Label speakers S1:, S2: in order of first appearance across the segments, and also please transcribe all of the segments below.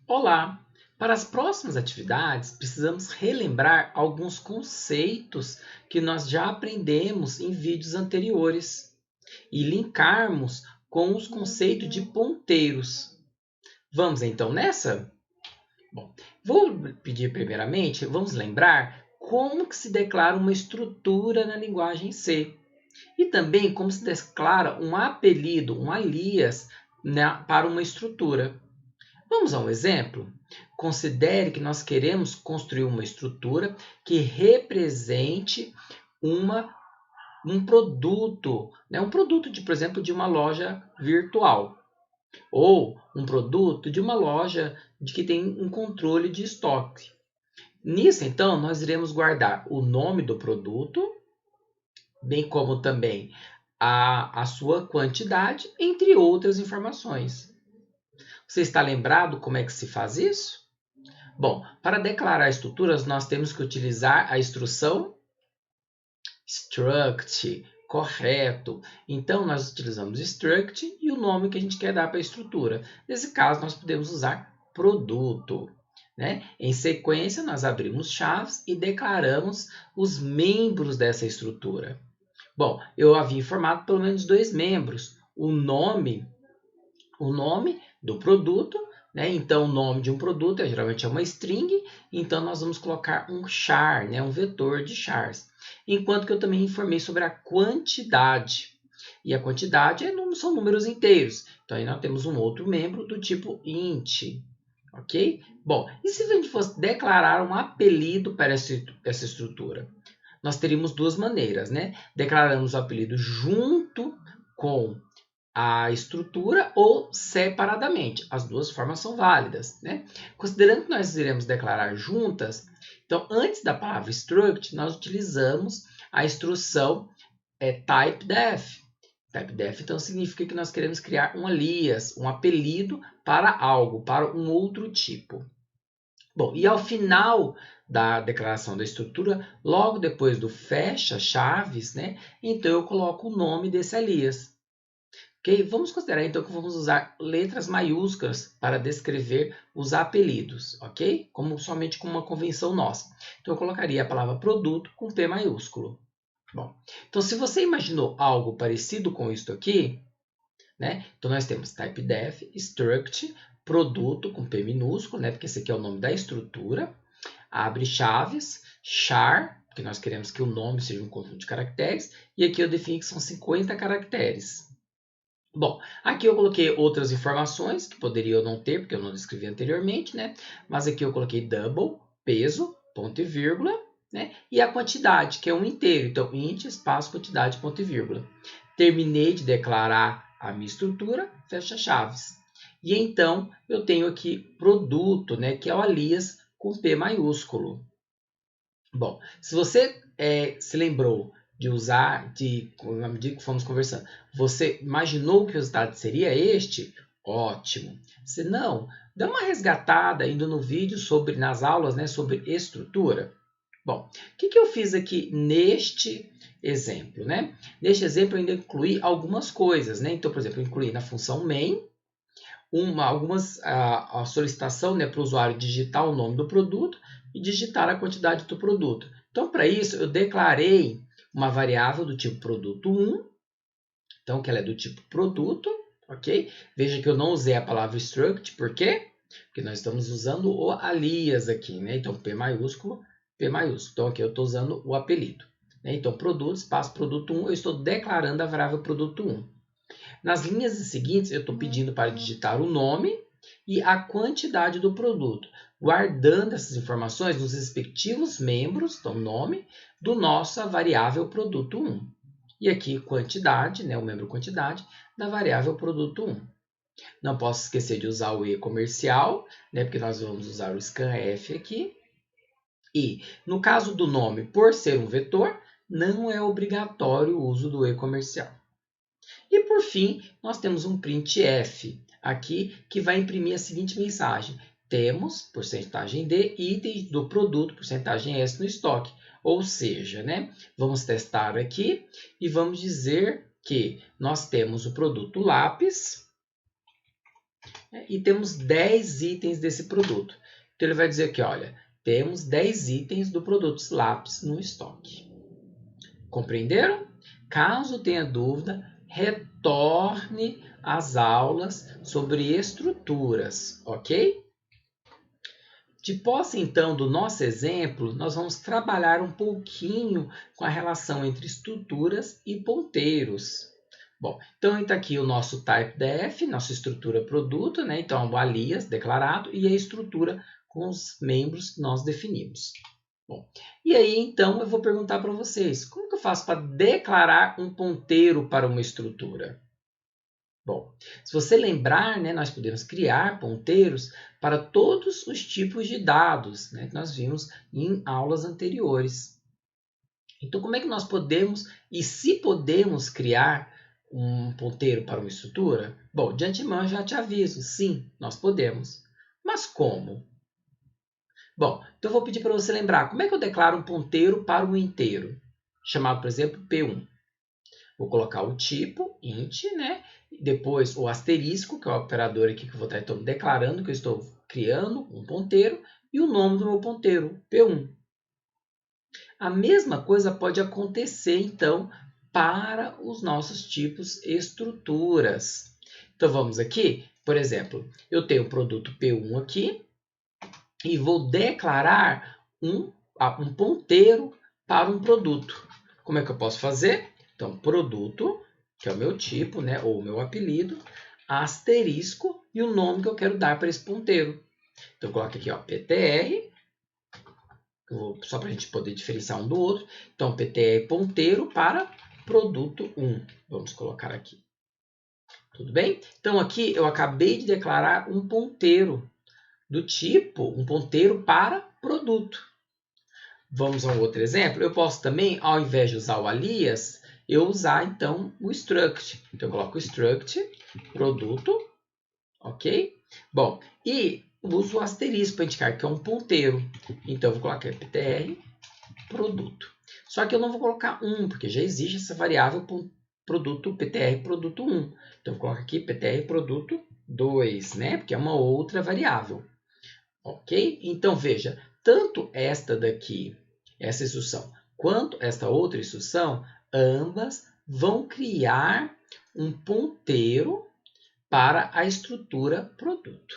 S1: Olá! Para as próximas atividades, precisamos relembrar alguns conceitos que nós já aprendemos em vídeos anteriores e linkarmos com os conceitos de ponteiros. Vamos então nessa? Bom, vou pedir primeiramente, vamos lembrar como que se declara uma estrutura na linguagem C e também como se declara um apelido, um alias, para uma estrutura. Vamos a um exemplo? Considere que nós queremos construir uma estrutura que represente um produto, um produto, por exemplo, de uma loja virtual, ou um produto de uma loja que tem um controle de estoque. Nisso, então, nós iremos guardar o nome do produto, bem como também a sua quantidade, entre outras informações. Você está lembrado como é que se faz isso? Bom, para declarar estruturas, nós temos que utilizar a instrução struct, correto. Então, nós utilizamos struct e o nome que a gente quer dar para a estrutura. Nesse caso, nós podemos usar produto. Em sequência, nós abrimos chaves e declaramos os membros dessa estrutura. Bom, eu havia informado pelo menos dois membros. O nome do produto, Então, o nome de um produto geralmente é uma string, então nós vamos colocar um char, um vetor de chars. Enquanto que eu também informei sobre a quantidade. E a quantidade são números inteiros. Então, aí nós temos um outro membro do tipo int. Ok? Bom, e se a gente fosse declarar um apelido para essa estrutura? Nós teríamos duas maneiras, Declaramos o apelido junto com a estrutura ou separadamente. As duas formas são válidas. Considerando que nós iremos declarar juntas, então antes da palavra struct, nós utilizamos a instrução typedef. Typedef então significa que nós queremos criar um alias, um apelido para algo, para um outro tipo. Bom, e ao final da declaração da estrutura, logo depois do fecha chaves, então eu coloco o nome desse alias. Okay? Vamos considerar então que vamos usar letras maiúsculas para descrever os apelidos, ok? Somente como uma convenção nossa. Então eu colocaria a palavra produto com P maiúsculo. Bom, então se você imaginou algo parecido com isso aqui, então nós temos typedef, struct, produto com P minúsculo, porque esse aqui é o nome da estrutura, abre chaves, char, porque nós queremos que o nome seja um conjunto de caracteres, e aqui eu defini que são 50 caracteres. Bom, aqui eu coloquei outras informações que poderia ou não ter, porque eu não descrevi anteriormente, Mas aqui eu coloquei double, peso, ponto e vírgula, E a quantidade, que é um inteiro. Então, int, espaço, quantidade, ponto e vírgula. Terminei de declarar a minha estrutura, fecha chaves. E então, eu tenho aqui produto, que é o alias com P maiúsculo. Bom, se você se lembrou de usar, na medida que fomos conversando, você imaginou que o resultado seria este? Ótimo! Se não, dá uma resgatada ainda no vídeo nas aulas, sobre estrutura. Bom, o que eu fiz aqui neste exemplo, Neste exemplo eu ainda incluí algumas coisas, Então, por exemplo, eu incluí na função main a solicitação para o usuário digitar o nome do produto e digitar a quantidade do produto. Então, para isso, eu declarei uma variável do tipo produto1, então que ela é do tipo produto, ok? Veja que eu não usei a palavra struct, por quê? Porque nós estamos usando o alias aqui, Então, P maiúsculo, P maiúsculo. Então, aqui eu estou usando o apelido. Então, produto, espaço produto1, eu estou declarando a variável produto1. Nas linhas seguintes, eu estou pedindo para digitar o nome e a quantidade do produto, guardando essas informações nos respectivos membros, então nome, do nossa variável produto 1. E aqui quantidade, o membro quantidade, da variável produto 1. Não posso esquecer de usar o e-comercial, porque nós vamos usar o scanf aqui. E, no caso do nome, por ser um vetor, não é obrigatório o uso do e-comercial. E por fim, nós temos um printf aqui que vai imprimir a seguinte mensagem: temos porcentagem de itens do produto, porcentagem S no estoque. Ou seja, vamos testar aqui e vamos dizer que nós temos o produto lápis e temos 10 itens desse produto. Então, ele vai dizer aqui, olha, temos 10 itens do produto lápis no estoque. Compreenderam? Caso tenha dúvida, retorne às aulas sobre estruturas, ok? De posse, então, do nosso exemplo, nós vamos trabalhar um pouquinho com a relação entre estruturas e ponteiros. Bom, então está aqui o nosso type-def, nossa estrutura produto, né? Então, o alias declarado e a estrutura com os membros que nós definimos. Bom, e aí, então, eu vou perguntar para vocês, como que eu faço para declarar um ponteiro para uma estrutura? Bom, se você lembrar, né, nós podemos criar ponteiros para todos os tipos de dados, né, que nós vimos em aulas anteriores. Então, como é que nós podemos, e se podemos criar um ponteiro para uma estrutura? Bom, de antemão eu já te aviso, sim, nós podemos. Mas como? Bom, então eu vou pedir para você lembrar, como é que eu declaro um ponteiro para um inteiro? Chamado, por exemplo, P1. Vou colocar o tipo, int, né? Depois o asterisco, que é o operador aqui que eu vou estar então, declarando que eu estou criando um ponteiro, e o nome do meu ponteiro, P1. A mesma coisa pode acontecer, então, para os nossos tipos estruturas. Então, vamos aqui, por exemplo, eu tenho o produto P1 aqui, e vou declarar um ponteiro para um produto. Como é que eu posso fazer? Então, produto, que é o meu tipo, né, ou o meu apelido, asterisco e o nome que eu quero dar para esse ponteiro. Então, eu coloco aqui, ó, PTR, só para a gente poder diferenciar um do outro. Então, PTR ponteiro para produto 1. Vamos colocar aqui. Tudo bem? Então, aqui eu acabei de declarar um ponteiro do tipo, um ponteiro para produto. Vamos a um outro exemplo. Eu posso também, ao invés de usar o alias, eu usar então o struct. Então eu coloco o struct produto, ok? Bom, e uso o asterisco para indicar que é um ponteiro. Então eu vou colocar ptr produto. Só que eu não vou colocar 1, porque já existe essa variável produto ptr produto 1. Então eu vou colocar aqui ptr produto 2, né? Porque é uma outra variável. Ok? Então, veja, tanto esta daqui, essa instrução, quanto esta outra instrução, ambas vão criar um ponteiro para a estrutura produto.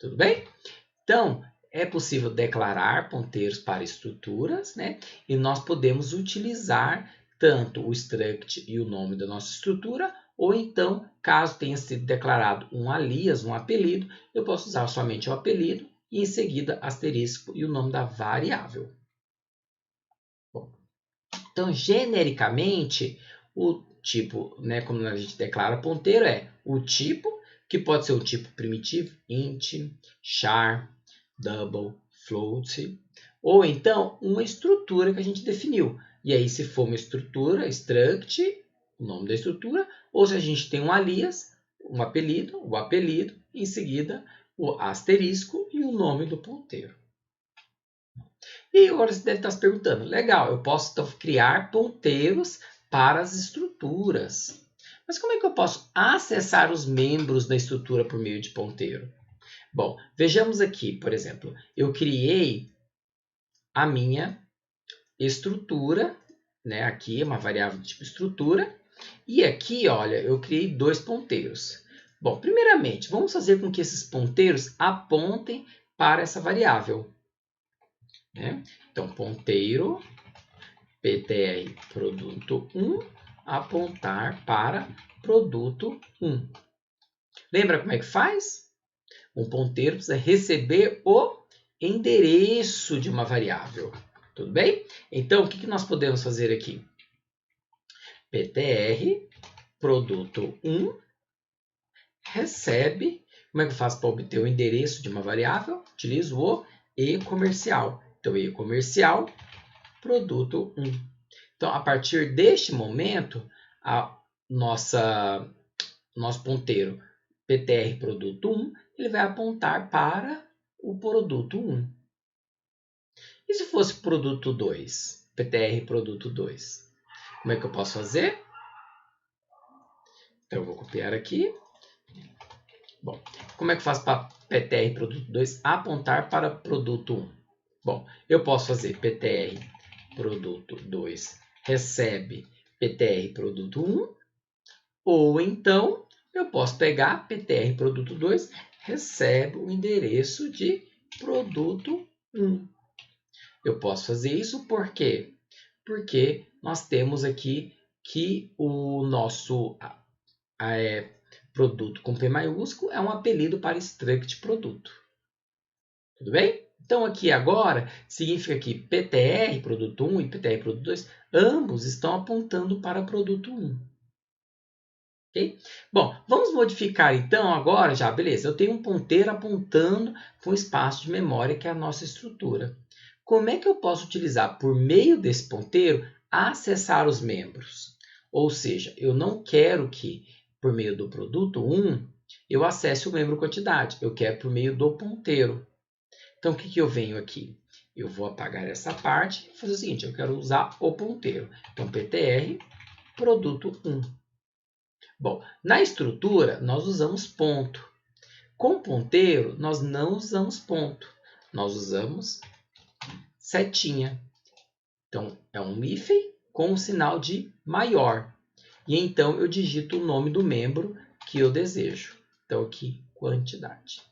S1: Tudo bem? Então, é possível declarar ponteiros para estruturas, né? E nós podemos utilizar tanto o struct e o nome da nossa estrutura, ou então, caso tenha sido declarado um alias, um apelido, eu posso usar somente o apelido e em seguida asterisco e o nome da variável. Bom, então, genericamente, o tipo, né, como a gente declara ponteiro, é o tipo, que pode ser um tipo primitivo, int, char, double, float, ou então uma estrutura que a gente definiu. E aí, se for uma estrutura, struct, o nome da estrutura, ou se a gente tem um alias, um apelido, o apelido, em seguida o asterisco e o nome do ponteiro. E agora você deve estar se perguntando, legal, eu posso então criar ponteiros para as estruturas. Mas como é que eu posso acessar os membros da estrutura por meio de ponteiro? Bom, vejamos aqui, por exemplo, eu criei a minha estrutura, né? Aqui é uma variável do tipo estrutura, e aqui, olha, eu criei dois ponteiros. Bom, primeiramente, vamos fazer com que esses ponteiros apontem para essa variável. Né? Então, ponteiro ptr produto 1 apontar para produto 1. Lembra como é que faz? Um ponteiro precisa receber o endereço de uma variável. Tudo bem? Então, o que nós podemos fazer aqui? ptr produto 1 recebe. Como é que eu faço para obter o endereço de uma variável? Utilizo o e-comercial. Então, e-comercial produto 1. Então, a partir deste momento, nosso ponteiro ptr produto 1 ele vai apontar para o produto 1. E se fosse produto 2? ptr produto 2. Como é que eu posso fazer? Então, eu vou copiar aqui. Bom, como é que eu faço para PTR produto 2 apontar para produto 1? Bom, eu posso fazer PTR produto 2 recebe PTR produto 1, ou então eu posso pegar PTR produto 2 recebe o endereço de produto 1. Eu posso fazer isso por quê? Porque nós temos aqui que o nosso produto com P maiúsculo é um apelido para struct produto. Tudo bem? Então aqui agora significa que PTR produto 1 e PTR produto 2 ambos estão apontando para produto 1. Okay? Bom, vamos modificar então agora já, beleza, eu tenho um ponteiro apontando para um espaço de memória que é a nossa estrutura. Como é que eu posso utilizar por meio desse ponteiro acessar os membros? Ou seja, eu não quero que por meio do produto 1 eu acesse o membro quantidade, eu quero por meio do ponteiro. Então o que eu venho aqui? Eu vou apagar essa parte e fazer o seguinte, eu quero usar o ponteiro. Então PTR produto 1. Bom, na estrutura, nós usamos ponto. Com ponteiro, nós não usamos ponto. Nós usamos setinha. Então, é um hífen com o sinal de maior. E então, eu digito o nome do membro que eu desejo. Então, aqui, quantidade.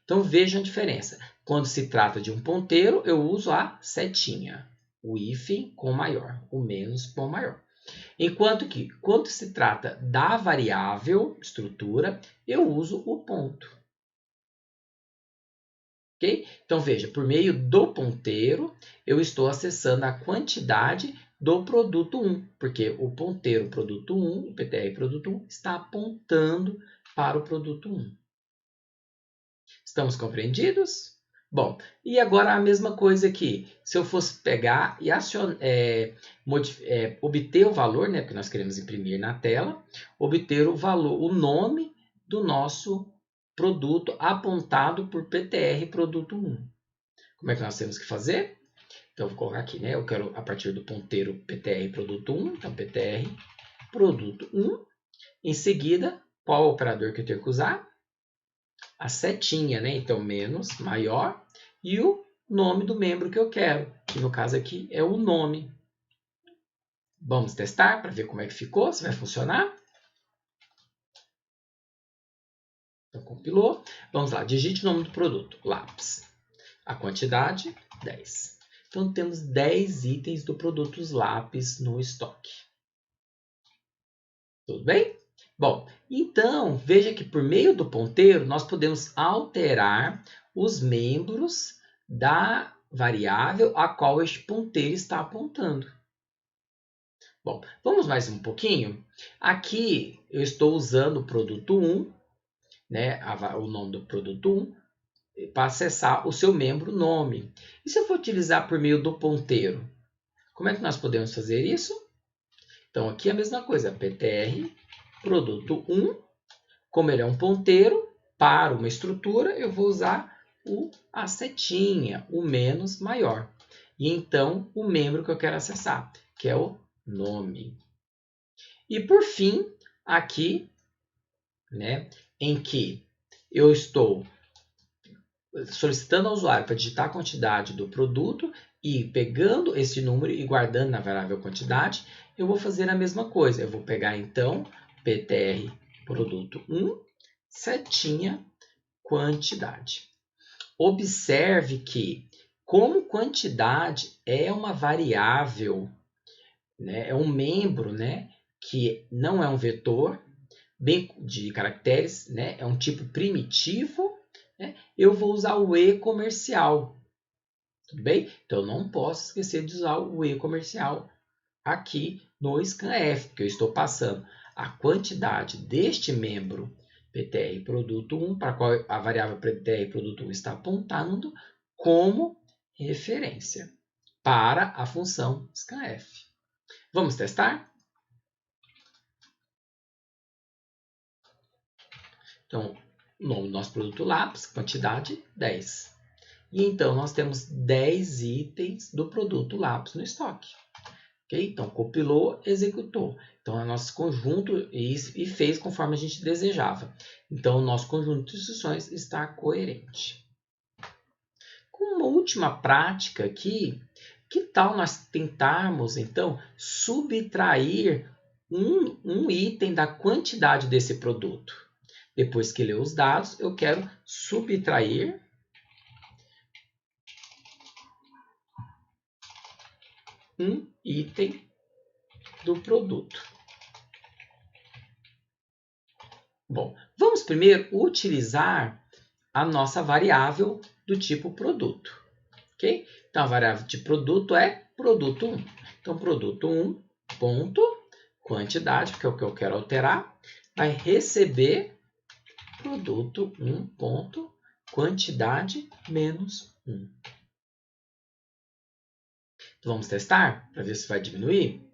S1: Então, vejam a diferença. Quando se trata de um ponteiro, eu uso a setinha. O hífen com maior, o menos com maior. Enquanto que, quando se trata da variável estrutura, eu uso o ponto. Ok? Então, veja, por meio do ponteiro, eu estou acessando a quantidade do produto 1, porque o ponteiro produto 1, o PTR produto 1, está apontando para o produto 1. Estamos compreendidos? Bom, e agora a mesma coisa aqui. Se eu fosse pegar e obter o valor, né, porque nós queremos imprimir na tela, obter o valor, o nome do nosso produto apontado por PTR produto 1. Como é que nós temos que fazer? Então, eu vou colocar aqui, né? Eu quero a partir do ponteiro PTR produto 1, então PTR produto 1. Em seguida, qual o operador que eu tenho que usar? A setinha, né? Então, menos, maior, e o nome do membro que eu quero, que no caso aqui é o nome. Vamos testar para ver como é que ficou, se vai funcionar. Então, compilou. Vamos lá, digite o nome do produto, lápis. A quantidade, 10. Então, temos 10 itens do produto lápis no estoque. Tudo bem? Bom, então, veja que por meio do ponteiro, nós podemos alterar os membros da variável a qual este ponteiro está apontando. Bom, vamos mais um pouquinho? Aqui eu estou usando o produto 1, né, o nome do produto 1, para acessar o seu membro nome. E se eu for utilizar por meio do ponteiro? Como é que nós podemos fazer isso? Então, aqui é a mesma coisa, PTR produto 1, como ele é um ponteiro para uma estrutura, eu vou usar a setinha, o menos maior. E então, o membro que eu quero acessar, que é o nome. E por fim, aqui, né, em que eu estou solicitando ao usuário para digitar a quantidade do produto e pegando esse número e guardando na variável quantidade, eu vou fazer a mesma coisa. Eu vou pegar então PTR produto 1, setinha, quantidade. Observe que, como quantidade é uma variável, né, é um membro, né, que não é um vetor bem de caracteres, né, é um tipo primitivo, né, eu vou usar o e comercial. Tudo bem? Então, eu não posso esquecer de usar o e comercial aqui no scanf, porque eu estou passando a quantidade deste membro PTR produto 1, para qual a variável PTR produto 1 está apontando, como referência para a função scanf. Vamos testar? Então, o nome do nosso produto lápis, quantidade 10. E então, nós temos 10 itens do produto lápis no estoque. Okay? Então, compilou, executou. Então, é nosso conjunto e fez conforme a gente desejava. Então, o nosso conjunto de instruções está coerente. Com uma última prática aqui, que tal nós tentarmos, então, subtrair um item da quantidade desse produto? Depois que ler os dados, eu quero subtrair um item do produto. Bom, vamos primeiro utilizar a nossa variável do tipo produto. Ok? Então, a variável de produto é produto 1. Então, produto 1, ponto, quantidade, que é o que eu quero alterar, vai receber produto 1, ponto, quantidade menos 1. Então, vamos testar para ver se vai diminuir?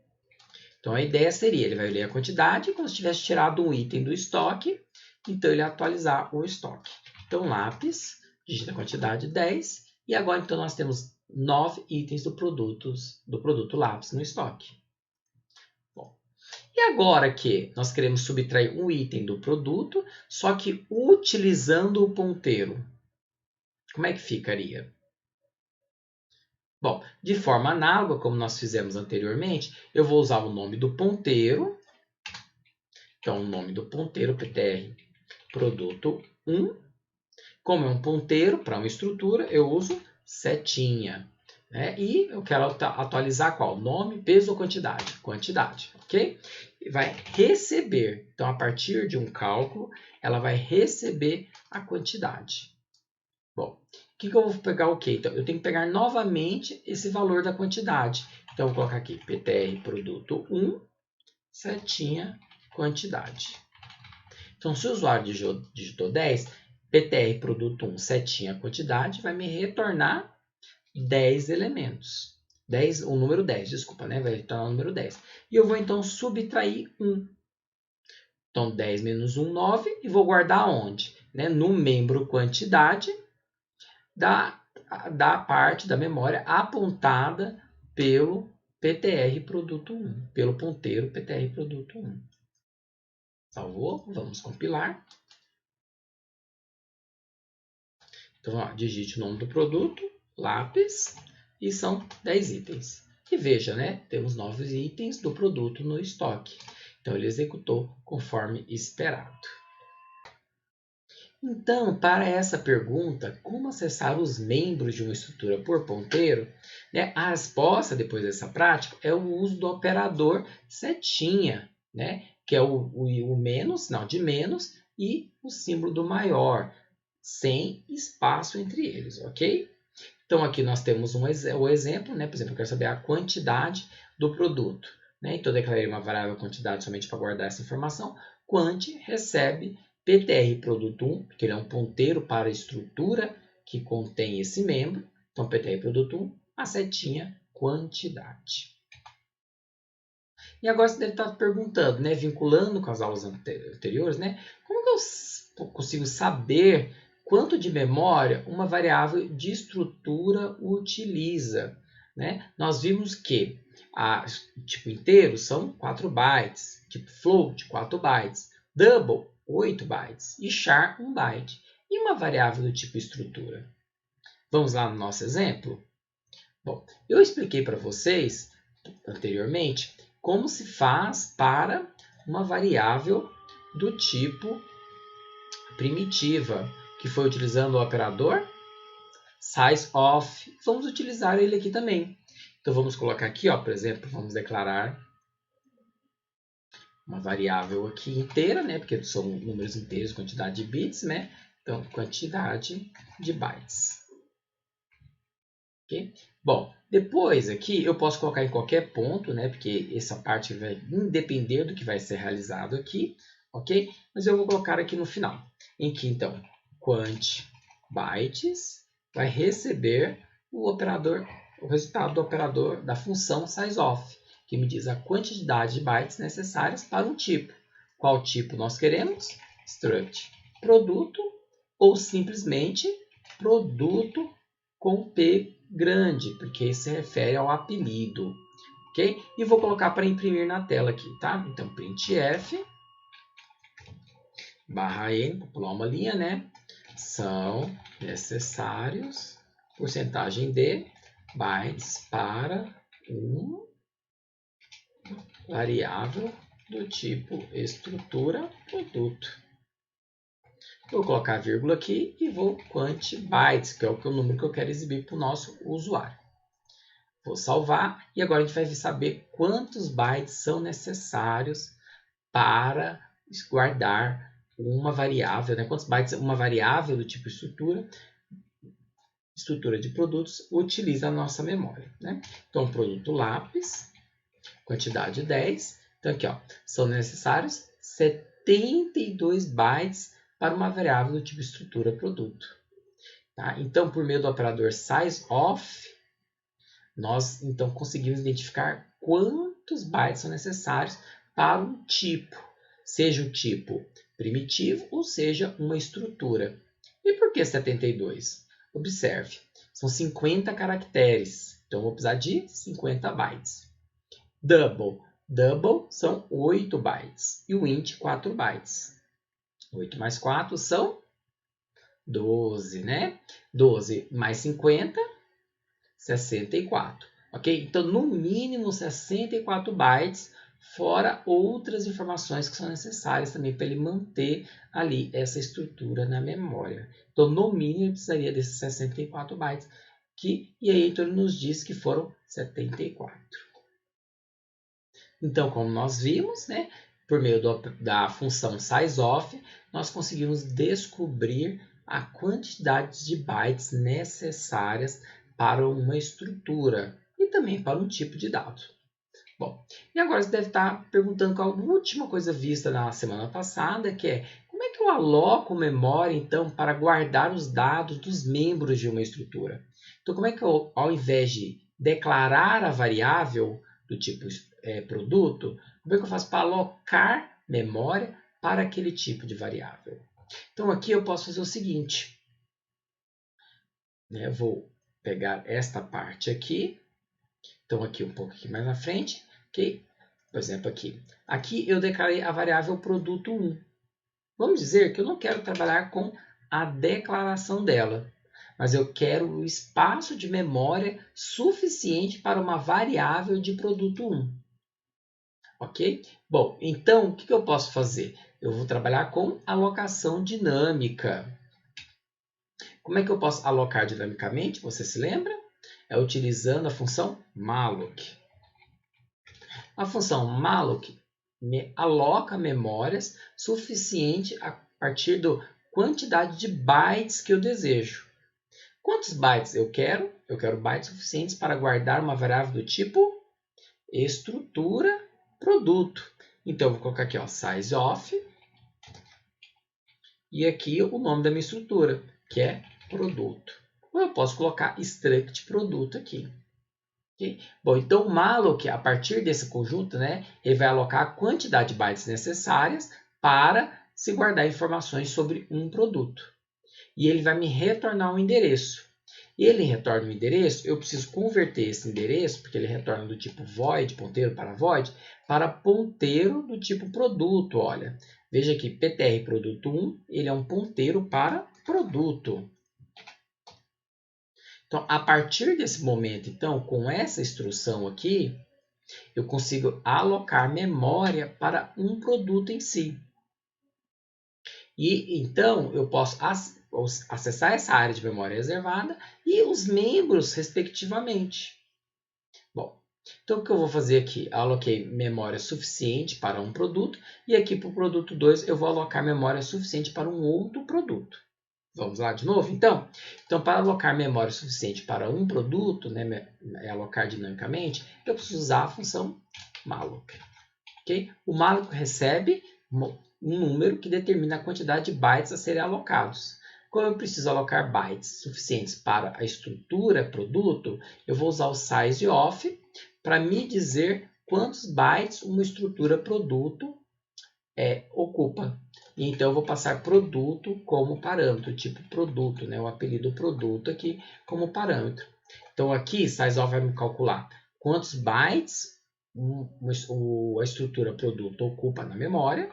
S1: Então, a ideia seria, ele vai ler a quantidade, quando tivesse tirado um item do estoque, então ele atualizar o estoque. Então, lápis, digita a quantidade 10, e agora então nós temos 9 itens do produto lápis no estoque. Bom, e agora que nós queremos subtrair um item do produto, só que utilizando o ponteiro, como é que ficaria? Bom, de forma análoga, como nós fizemos anteriormente, eu vou usar o nome do ponteiro. Então, o nome do ponteiro, ptr, produto 1. Como é um ponteiro para uma estrutura, eu uso setinha. Né? E eu quero atualizar qual? Nome, peso ou quantidade? Quantidade, ok? E vai receber. Então, a partir de um cálculo, ela vai receber a quantidade. Bom, o que eu vou pegar o quê? Então, eu tenho que pegar novamente esse valor da quantidade. Então, eu vou colocar aqui ptr produto 1, setinha, quantidade. Então, se o usuário digitou 10, ptr produto 1, setinha, quantidade, vai me retornar 10 elementos. O número 10, desculpa, né? Vai retornar o número 10. E eu vou, então, subtrair 1. Então, 10 menos 1, 9. E vou guardar onde? Né? No membro quantidade da parte da memória apontada pelo ptr produto 1, pelo ponteiro ptr produto 1. Salvou? Vamos compilar. Então, ó, digite o nome do produto, lápis, e são 10 itens. E veja, né? Temos 9 itens do produto no estoque. Então, ele executou conforme esperado. Então, para essa pergunta, como acessar os membros de uma estrutura por ponteiro, né, a resposta depois dessa prática é o uso do operador setinha, né, que é o menos, sinal de menos, e o símbolo do maior, sem espaço entre eles, ok? Então, aqui nós temos o exemplo, né, por exemplo, eu quero saber a quantidade do produto. Né? Então, eu declarei uma variável quantidade somente para guardar essa informação. Quant recebe ptr produto 1, porque ele é um ponteiro para a estrutura que contém esse membro. Então, ptr produto 1, a setinha quantidade. E agora você deve estar perguntando, né, vinculando com as aulas anteriores, né, como que eu consigo saber quanto de memória uma variável de estrutura utiliza? Né? Nós vimos que tipo inteiro são 4 bytes, tipo float 4 bytes, double 8 bytes e char 1 byte. E uma variável do tipo estrutura? Vamos lá no nosso exemplo? Bom, eu expliquei para vocês anteriormente como se faz para uma variável do tipo primitiva, que foi utilizando o operador sizeOf. Vamos utilizar ele aqui também. Então, vamos colocar aqui, ó, por exemplo, vamos declarar uma variável aqui inteira, né, porque são números inteiros, quantidade de bits, né? Então, quantidade de bytes. Ok? Bom, depois aqui eu posso colocar em qualquer ponto, né? Porque essa parte vai depender do que vai ser realizado aqui, ok? Mas eu vou colocar aqui no final, em que então quant bytes vai receber o resultado do operador da função sizeOf, que me diz a quantidade de bytes necessárias para um tipo. Qual tipo nós queremos? Struct produto ou simplesmente produto com P grande, porque se refere ao apelido, ok? E vou colocar para imprimir na tela aqui, tá? Então, printf, /n, vou pular uma linha, né? São necessários, porcentagem de bytes para um variável do tipo estrutura produto. Vou colocar a vírgula aqui e vou quanti bytes, que é o número que eu quero exibir para o nosso usuário. Vou salvar e agora a gente vai saber quantos bytes são necessários para guardar uma variável, né? Quantos bytes uma variável do tipo estrutura de produtos utiliza a nossa memória, né? Então, produto lápis, quantidade 10. Então, aqui, ó, são necessários 72 bytes para uma variável do tipo estrutura produto. Tá? Então, por meio do operador sizeOf, nós então conseguimos identificar quantos bytes são necessários para um tipo, seja o tipo primitivo ou seja uma estrutura. E por que 72? Observe, são 50 caracteres, então vou precisar de 50 bytes. Double são 8 bytes e o int 4 bytes. 8 mais 4 são 12, né? 12 mais 50, 64. Ok? Então, no mínimo 64 bytes, fora outras informações que são necessárias também para ele manter ali essa estrutura na memória. Então, no mínimo, ele precisaria desses 64 bytes, e aí então, ele nos diz que foram 74. Então, como nós vimos, né, por meio da função sizeOf, nós conseguimos descobrir a quantidade de bytes necessárias para uma estrutura e também para um tipo de dado. Bom, e agora você deve estar perguntando qual a última coisa vista na semana passada, que é como é que eu aloco memória, então, para guardar os dados dos membros de uma estrutura? Então, como é que eu, ao invés de declarar a variável do tipo produto, como é que eu faço para alocar memória para aquele tipo de variável? Então, aqui eu posso fazer o seguinte, né? Eu vou pegar esta parte aqui, então aqui um pouco aqui mais na frente, ok? Por exemplo, aqui eu declarei a variável produto 1. Vamos dizer que eu não quero trabalhar com a declaração dela, mas eu quero o espaço de memória suficiente para uma variável de produto 1. Ok? Bom, então o que eu posso fazer? Eu vou trabalhar com alocação dinâmica. Como é que eu posso alocar dinamicamente? Você se lembra? É utilizando a função malloc. A função malloc me aloca memórias suficiente a partir da quantidade de bytes que eu desejo. Quantos bytes eu quero? Eu quero bytes suficientes para guardar uma variável do tipo estrutura produto. Então, eu vou colocar aqui, ó, sizeOf, e aqui o nome da minha estrutura, que é produto. Ou eu posso colocar struct produto aqui. Okay? Bom, então o malloc, a partir desse conjunto, né, ele vai alocar a quantidade de bytes necessárias para se guardar informações sobre um produto. E ele vai me retornar um endereço. E ele retorna um endereço, eu preciso converter esse endereço, porque ele retorna do tipo void, ponteiro para void, para ponteiro do tipo produto. Olha, veja aqui, ptr produto 1, ele é um ponteiro para produto. Então, a partir desse momento, então, com essa instrução aqui, eu consigo alocar memória para um produto em si. E então eu posso acessar essa área de memória reservada e os membros, respectivamente. Bom, então o que eu vou fazer aqui? Eu aloquei memória suficiente para um produto e aqui para o produto 2 eu vou alocar memória suficiente para um outro produto. Vamos lá de novo, então? Então, para alocar memória suficiente para um produto, né, alocar dinamicamente, eu preciso usar a função malloc. Okay? O malloc recebe um número que determina a quantidade de bytes a serem alocados. Como eu preciso alocar bytes suficientes para a estrutura produto, eu vou usar o sizeOf para me dizer quantos bytes uma estrutura produto ocupa. Então, eu vou passar produto como parâmetro, tipo produto, né? O apelido produto aqui como parâmetro. Então, aqui, sizeOf vai me calcular quantos bytes a estrutura produto ocupa na memória,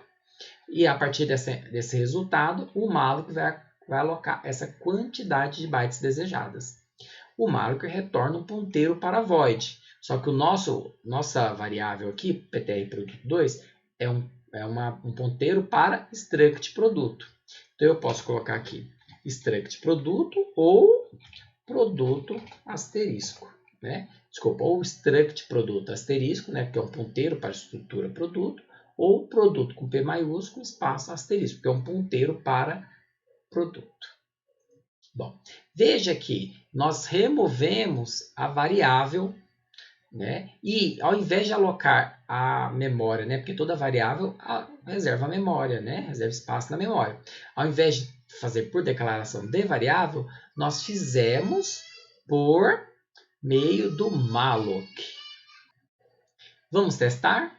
S1: e a partir desse resultado, o malloc vai alocar essa quantidade de bytes desejadas. O malloc retorna um ponteiro para a void, só que nossa variável aqui, ptr produto 2, é um ponteiro para struct produto. Então eu posso colocar aqui struct produto ou produto asterisco, né? Desculpa, ou struct produto asterisco, né? Que é um ponteiro para a estrutura produto, ou produto com P maiúsculo, espaço asterisco, que é um ponteiro para produto. Bom, veja que nós removemos a variável, né? E ao invés de alocar a memória, né? Porque toda variável reserva a memória, né? Reserva espaço na memória. Ao invés de fazer por declaração de variável, nós fizemos por meio do malloc. Vamos testar?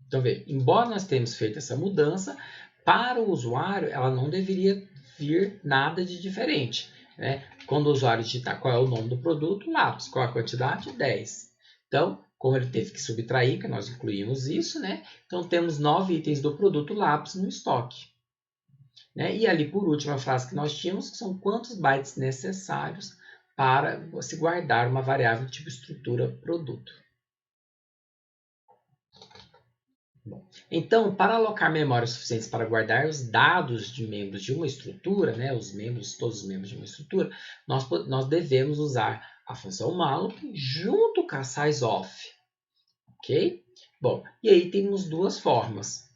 S1: Então, vê, embora nós tenhamos feito essa mudança, para o usuário ela não deveria vir nada de diferente, né? Quando o usuário digitar qual é o nome do produto, lápis, qual a quantidade? 10. Então, como ele teve que subtrair, que nós incluímos isso, né? Então, temos 9 itens do produto lápis no estoque. Né? E ali, por último, a frase que nós tínhamos, que são quantos bytes necessários para você guardar uma variável tipo estrutura produto. Bom, então, para alocar memórias suficientes para guardar os dados de membros de uma estrutura, né, todos os membros de uma estrutura, nós devemos usar a função malloc junto com a sizeof. Ok? Bom, e aí temos duas formas.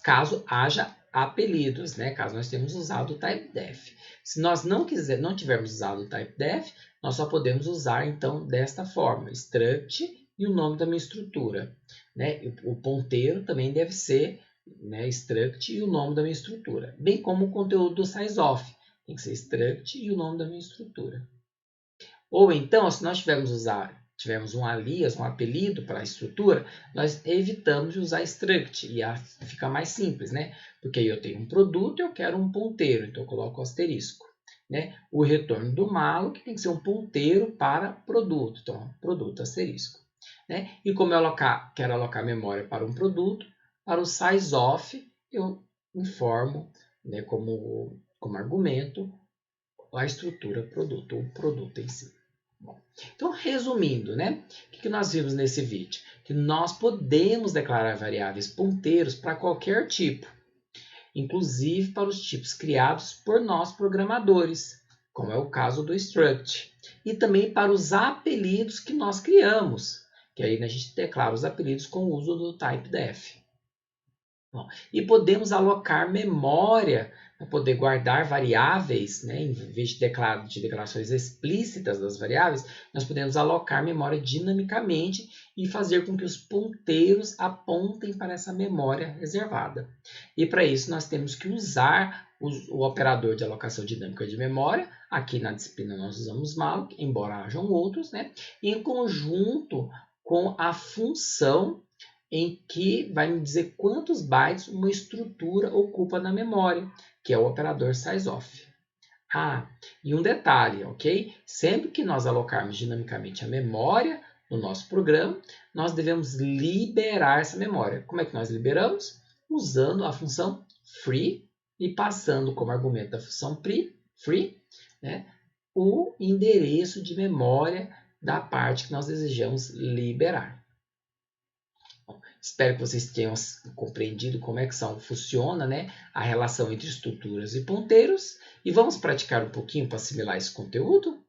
S1: Caso haja apelidos, né? Caso nós tenhamos usado o typedef. Se nós não tivermos usado o typedef, nós só podemos usar então desta forma, struct e o nome da minha estrutura, né? O ponteiro também deve ser, né, struct e o nome da minha estrutura, bem como o conteúdo do sizeof, tem que ser struct e o nome da minha estrutura. Ou então, se nós tivermos um alias, um apelido para a estrutura, nós evitamos de usar struct e fica mais simples, né? Porque aí eu tenho um produto e eu quero um ponteiro, então eu coloco asterisco. Né? O retorno do malloc tem que ser um ponteiro para produto, então produto asterisco. Né? E como eu quero alocar memória para um produto, para o sizeof eu informo, né, como argumento a estrutura produto, ou produto em si. Bom, então, resumindo, né? O que nós vimos nesse vídeo? Que nós podemos declarar variáveis ponteiros para qualquer tipo, inclusive para os tipos criados por nós programadores, como é o caso do struct, e também para os apelidos que nós criamos, que aí a gente declara os apelidos com o uso do typedef. Bom, e podemos alocar memória para poder guardar variáveis, né? Em vez de declarações explícitas das variáveis, nós podemos alocar memória dinamicamente e fazer com que os ponteiros apontem para essa memória reservada. E para isso nós temos que usar o operador de alocação dinâmica de memória. Aqui na disciplina nós usamos malloc, embora hajam outros, né? Em conjunto com a função em que vai me dizer quantos bytes uma estrutura ocupa na memória, que é o operador sizeof. Ah, e um detalhe, ok? Sempre que nós alocarmos dinamicamente a memória no nosso programa, nós devemos liberar essa memória. Como é que nós liberamos? Usando a função free e passando como argumento da função free, né, o endereço de memória da parte que nós desejamos liberar. Espero que vocês tenham compreendido como é que funciona, né, a relação entre estruturas e ponteiros. E vamos praticar um pouquinho para assimilar esse conteúdo?